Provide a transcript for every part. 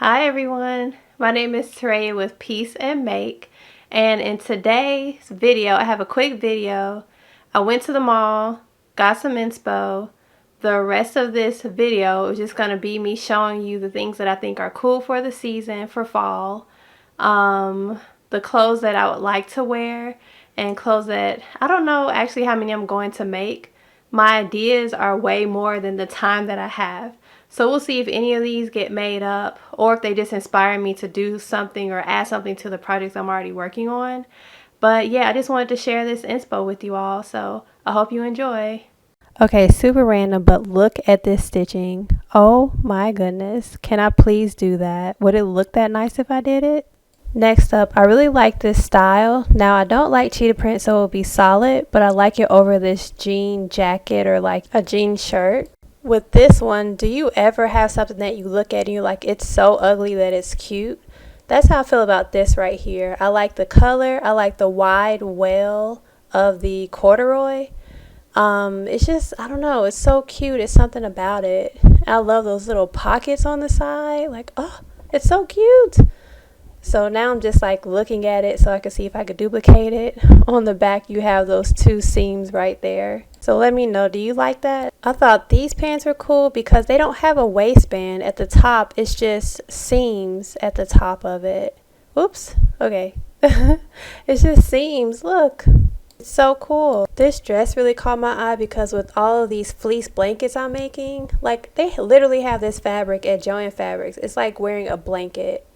Hi everyone, my name is Trendy with Peace and Make, and in today's video I have a quick video. I went to the mall, got some inspo. The rest of this video is just going to be me showing you the things that I think are cool for the season for fall, the clothes that I would like to wear, and clothes that I don't know actually how many I'm going to make. My ideas are way more than the time that I have. So we'll see if any of these get made up or if they just inspire me to do something or add something to the projects I'm already working on. But yeah, I just wanted to share this inspo with you all, so I hope you enjoy. Okay, super random, but look at this stitching. Oh my goodness. Can I please do that? Would it look that nice if I did it? Next up, I really like this style. Now, I don't like cheetah print, so it'll be solid, but I like it over this jean jacket or like a jean shirt. With this one, do you ever have something that you look at and you're like, it's so ugly that it's cute? That's how I feel about this right here. I like the color. I like the wide well of the corduroy. It's just, I don't know, it's so cute. It's something about it. I love those little pockets on the side. Like, oh, it's so cute. So now I'm just like looking at it so I can see if I could duplicate it. On the back you have those two seams right there. So let me know, do you like that? I thought these pants were cool because they don't have a waistband at the top. It's just seams at the top of it. Whoops. Okay. It's just seams. Look. It's so cool. This dress really caught my eye because with all of these fleece blankets I'm making, like they literally have this fabric at Joann Fabrics. It's like wearing a blanket.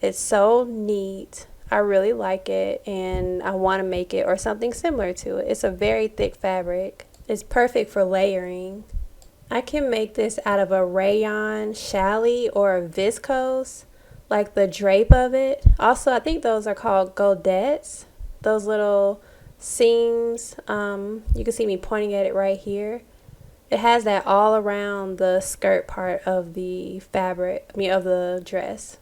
It's so neat. I really like it and I want to make it or something similar to it. It's a very thick fabric. It's perfect for layering. I can make this out of a rayon, challis, or a viscose, like the drape of it. Also, I think those are called godettes. Those little seams. You can see me pointing at it right here. It has that all around the skirt part of the fabric, of the dress.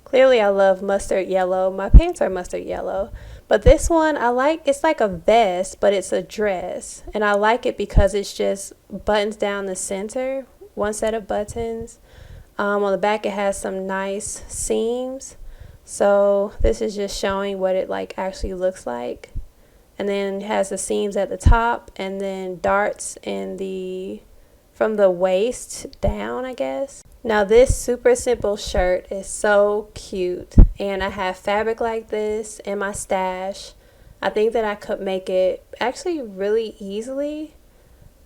Clearly I love mustard yellow. My pants are mustard yellow. But this one I like, it's like a vest, but it's a dress. And I like it because it's just buttons down the center, one set of buttons. On the back it has some nice seams. So this is just showing what it like actually looks like. And then it has the seams at the top and then darts in from the waist down, I guess. Now this super simple shirt is so cute and I have fabric like this in my stash. I think that I could make it actually really easily.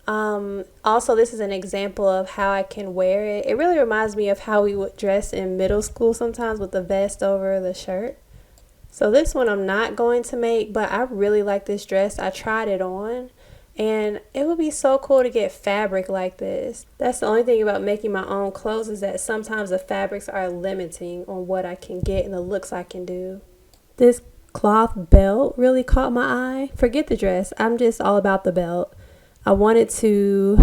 Also, this is an example of how I can wear it. It really reminds me of how we would dress in middle school sometimes with the vest over the shirt. So this one I'm not going to make, but I really like this dress. I tried it on. And it would be so cool to get fabric like this. That's the only thing about making my own clothes is that sometimes the fabrics are limiting on what I can get and the looks I can do. This cloth belt really caught my eye. Forget the dress. I'm just all about the belt. I wanted to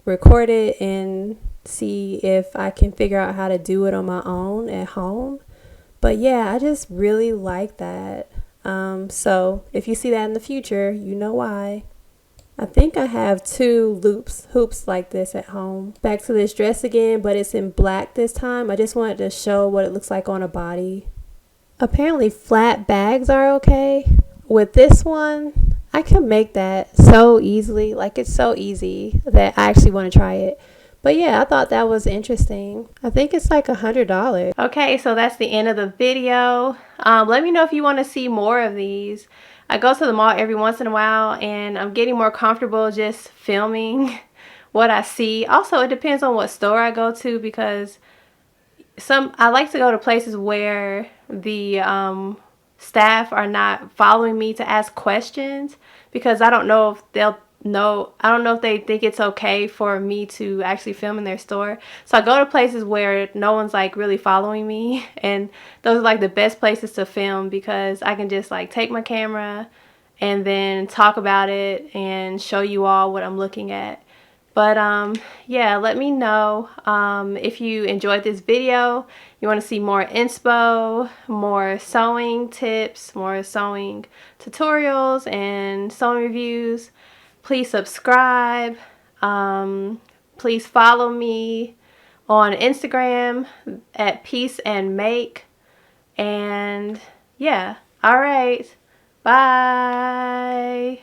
record it and see if I can figure out how to do it on my own at home. But yeah, I just really like that. So if you see that in the future, you know why. I think I have two hoops like this at home. Back to this dress again, but it's in black this time. I just wanted to show what it looks like on a body. Apparently flat bags are okay. With this one, I can make that so easily. Like it's so easy that I actually want to try it. But yeah, I thought that was interesting. I think it's like $100. Okay, so that's the end of the video. Let me know if you want to see more of these. I go to the mall every once in a while and I'm getting more comfortable just filming what I see. Also, it depends on what store I go to because I like to go to places where the staff are not following me to ask questions because I don't know if I don't know if they think it's okay for me to actually film in their store. So I go to places where no one's like really following me, and those are like the best places to film because I can just like take my camera and then talk about it and show you all what I'm looking at. But yeah, let me know if you enjoyed this video. You want to see more inspo, more sewing tips, more sewing tutorials and sewing reviews. Please subscribe. Please follow me on Instagram at Piece and Make. And yeah, all right, bye.